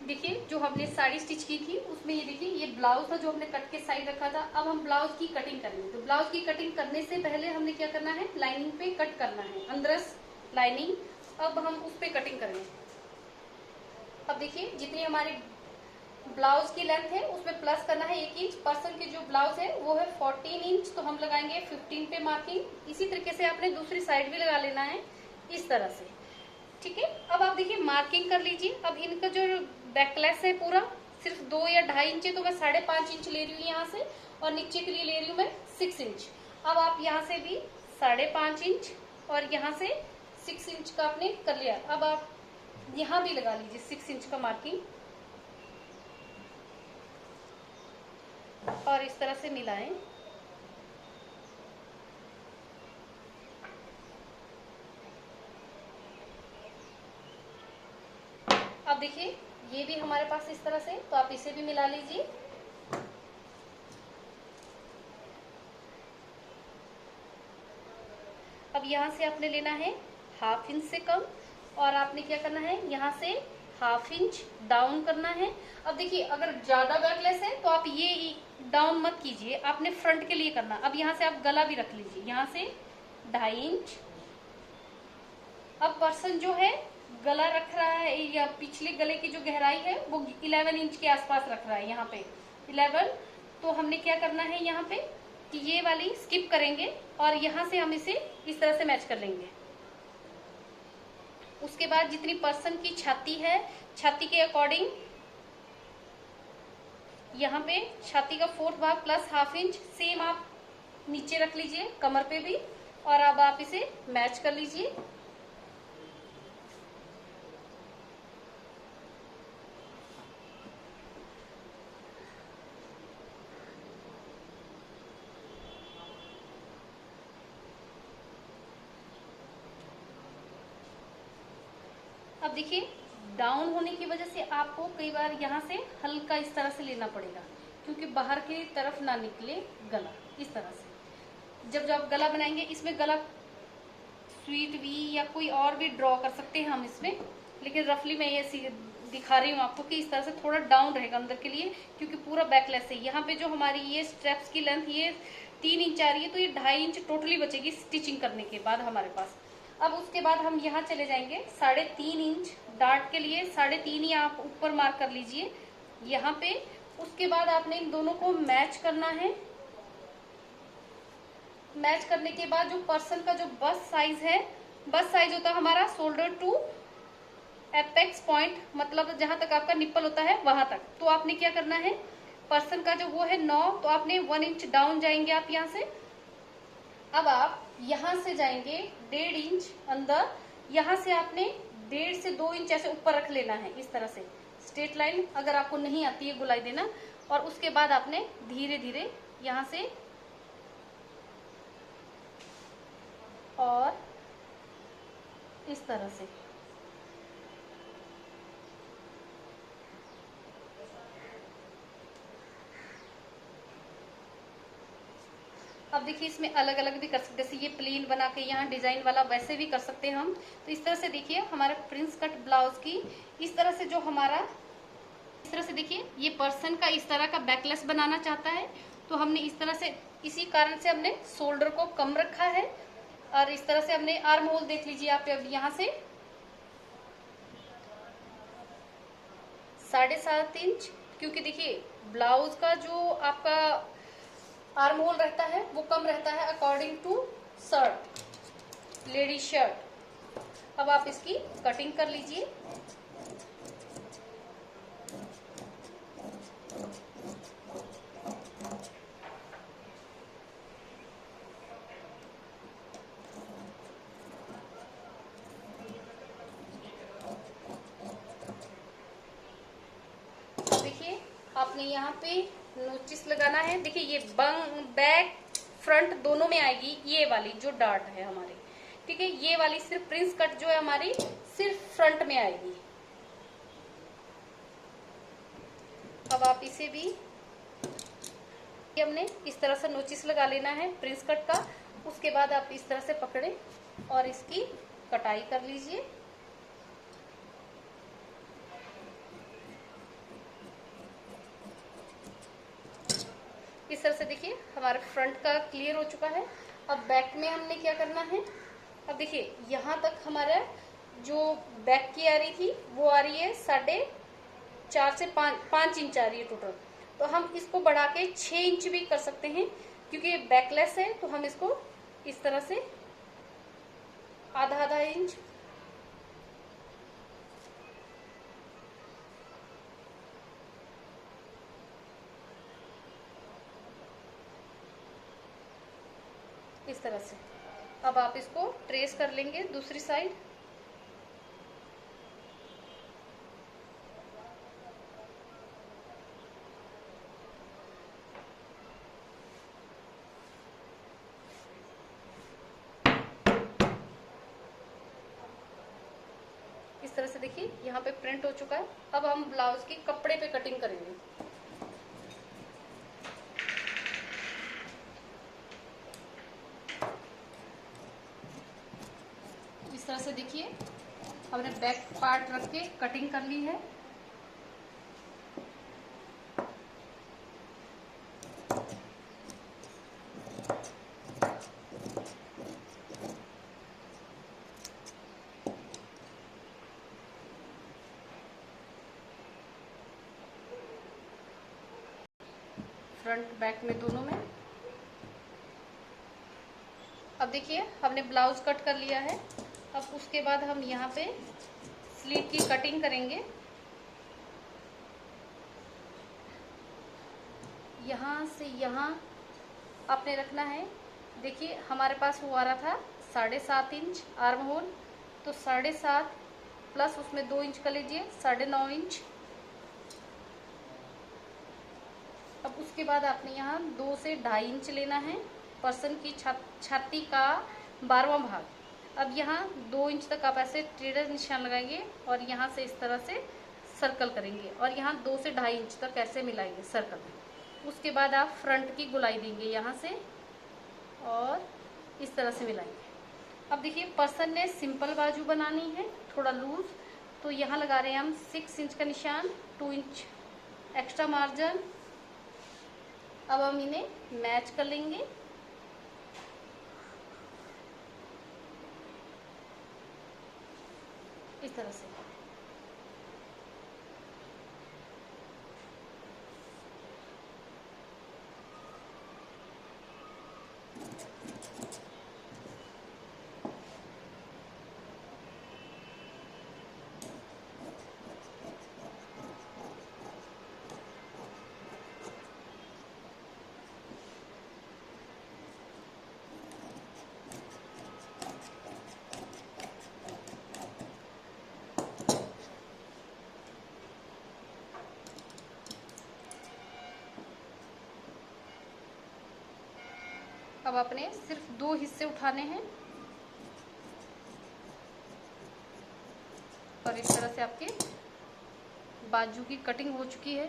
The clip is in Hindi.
देखिए जो हमने साड़ी स्टिच की थी उसमें ये देखिए ये ब्लाउज था जो हमने कट के साइड रखा था। अब हम ब्लाउज की कटिंग करेंगे। तो ब्लाउज की कटिंग करने से पहले हमने क्या करना है, लाइनिंग पे कट करना है, अंदरस लाइनिंग। अब हम उस पे कटिंग करेंगे। अब देखिए जितनी हमारी ब्लाउज की लेंथ है उसमें प्लस करना है 1 इंच। पर्सन की जो ब्लाउज है वो है 14 इंच, तो हम लगाएंगे 15 पे मार्किंग। इसी तरीके से आपने दूसरी साइड भी लगा लेना है इस तरह से, ठीक है। अब आप देखिए मार्किंग कर लीजिए। अब इनका जो बैकलेस है पूरा सिर्फ 2 या 2.5 इंच है, तो मैं 5.5 इंच ले रही हूँ यहाँ से, और नीचे के लिए ले रही हूँ मैं 6 इंच। अब आप यहाँ से भी 5.5 इंच और यहाँ से 6 इंच का आपने कर लिया। अब आप यहाँ भी लगा लीजिए 6 इंच का मार्किंग और इस तरह से मिलाएं। अब देखिए ये भी हमारे पास इस तरह से, तो आप इसे भी मिला लीजिए। अब यहाँ से आपने लेना है 1/2 इंच से कम, और आपने क्या करना है यहाँ से 1/2 इंच डाउन करना है। अब देखिए अगर ज्यादा बैकलेस है तो आप ये डाउन मत कीजिए, आपने फ्रंट के लिए करना। अब यहाँ से आप गला भी रख लीजिए, यहाँ से 2.5 इंच। अब पर्सन जो है गला रख रहा है, या पिछले गले की जो गहराई है वो 11 इंच के आसपास रख रहा है, यहाँ पे 11। तो हमने क्या करना है यहाँ पे कि ये वाली स्किप करेंगे और यहाँ से हम इसे इस तरह से मैच कर लेंगे। उसके बाद जितनी पर्सन की छाती है, छाती के अकॉर्डिंग यहाँ पे छाती का 4th भाग प्लस 1/2 इंच सेम आप नीचे रख लीजिए कमर पे भी, और अब आप इसे मैच कर लीजिए। अब देखिए डाउन होने की वजह से आपको कई बार यहाँ से हल्का इस तरह से लेना पड़ेगा, क्योंकि बाहर की तरफ ना निकले गला। इस तरह से जब आप गला बनाएंगे, इसमें गला स्वीट वी या कोई और भी ड्रॉ कर सकते हैं हम इसमें, लेकिन रफली मैं ये दिखा रही हूँ आपको कि इस तरह से थोड़ा डाउन रहेगा अंदर के लिए, क्योंकि पूरा बैकलेस है। यहाँ पे जो हमारी ये स्ट्रेप्स की लेंथ ये 3 इंच आ रही है, तो ये 2.5 इंच टोटली बचेगी स्टिचिंग करने के बाद हमारे पास। अब उसके बाद हम यहाँ चले जाएंगे 3.5 इंच डार्ट के लिए, 3.5 ही आप ऊपर मार्क कर लीजिए यहाँ पे। उसके बाद आपने इन दोनों को मैच करना है। मैच करने के बाद जो पर्सन का जो बस्ट साइज है, बस्ट साइज होता है हमारा शोल्डर टू एपेक्स पॉइंट, मतलब जहां तक आपका निप्पल होता है वहां तक। तो आपने क्या करना है, पर्सन का जो वो है 9, तो आपने 1 इंच डाउन जाएंगे आप यहाँ से। अब आप यहाँ से जाएंगे 1.5 इंच अंदर, यहाँ से आपने 1.5 से 2 इंच ऐसे ऊपर रख लेना है इस तरह से स्ट्रेट लाइन, अगर आपको नहीं आती है गुलाई देना। और उसके बाद आपने धीरे धीरे यहाँ से और इस तरह से अब देखिए इसमें अलग अलग भी कर सकते हैं, जैसे ये प्लेन बना के यहाँ डिजाइन वाला वैसे भी कर सकते हैं हम। तो इस तरह से देखिए हमारा प्रिंस कट ब्लाउज की इस तरह से जो हमारा इस तरह से देखिए ये पर्सन का इस तरह का बैकलेस बनाना चाहता है, तो हमने इस तरह से, इसी कारण से हमने शोल्डर को कम रखा है। और इस तरह से हमने आर्म होल देख लीजिए आप, अब यहाँ से 7.5 इंच, क्योंकि देखिए ब्लाउज का जो आपका आर्म होल रहता है वो कम रहता है according to shirt, ladies shirt. अब आप इसकी कटिंग कर लीजिए। देखिए आपने यहाँ पे नोचिस लगाना है। देखिए ये बैक फ्रंट दोनों में आएगी ये वाली जो डार्ट है हमारी, ठीक है। ये वाली सिर्फ प्रिंस कट जो है हमारी सिर्फ फ्रंट में आएगी। अब आप इसे भी हमने इस तरह से नोचिस लगा लेना है प्रिंस कट का। उसके बाद आप इस तरह से पकड़े और इसकी कटाई कर लीजिए। इस तरह से देखिए हमारा फ्रंट का क्लियर हो चुका है। अब बैक में हमने क्या करना है, अब देखिए यहाँ तक हमारा जो बैक की आ रही थी वो आ रही है 4.5 से 5 इंच आ रही है टोटल। तो हम इसको बढ़ा के 6 इंच भी कर सकते हैं, क्योंकि ये बैकलेस है तो हम इसको इस तरह से आधा आधा इंच इस तरह से। अब आप इसको ट्रेस कर लेंगे दूसरी साइड। इस तरह से देखिए यहाँ पे प्रिंट हो चुका है। अब हम ब्लाउज के कपड़े पे कटिंग करेंगे। इस तरह से देखिए हमने बैक पार्ट रख के कटिंग कर ली है। फ्रंट बैक में दोनों में। अब देखिए हमने ब्लाउज कट कर लिया है। अब उसके बाद हम यहाँ पे स्लीव की कटिंग करेंगे। यहाँ से यहाँ आपने रखना है। देखिए हमारे पास वो आ रहा था 7.5 इंच आर्म होल, तो 7.5 प्लस उसमें 2 इंच कर लीजिए, 9.5 इंच। अब उसके बाद आपने यहाँ 2 से 2.5 इंच लेना है, पर्सन की छाती का 12वां भाग। अब यहाँ 2 इंच तक आप ऐसे टेढ़ा निशान लगाएंगे और यहाँ से इस तरह से सर्कल करेंगे और यहाँ 2 से 2.5 इंच तक ऐसे मिलाएंगे सर्कल। उसके बाद आप फ्रंट की गोलाई देंगे यहाँ से और इस तरह से मिलाएंगे। अब देखिए पर्सन ने सिंपल बाजू बनानी है, थोड़ा लूज, तो यहाँ लगा रहे हैं हम 6 इंच का निशान, 2 इंच एक्स्ट्रा मार्जिन। अब हम इन्हें मैच कर लेंगे। इस तरह से। अब आपने सिर्फ 2 हिस्से उठाने हैं और इस तरह से आपके बाजू की कटिंग हो चुकी है।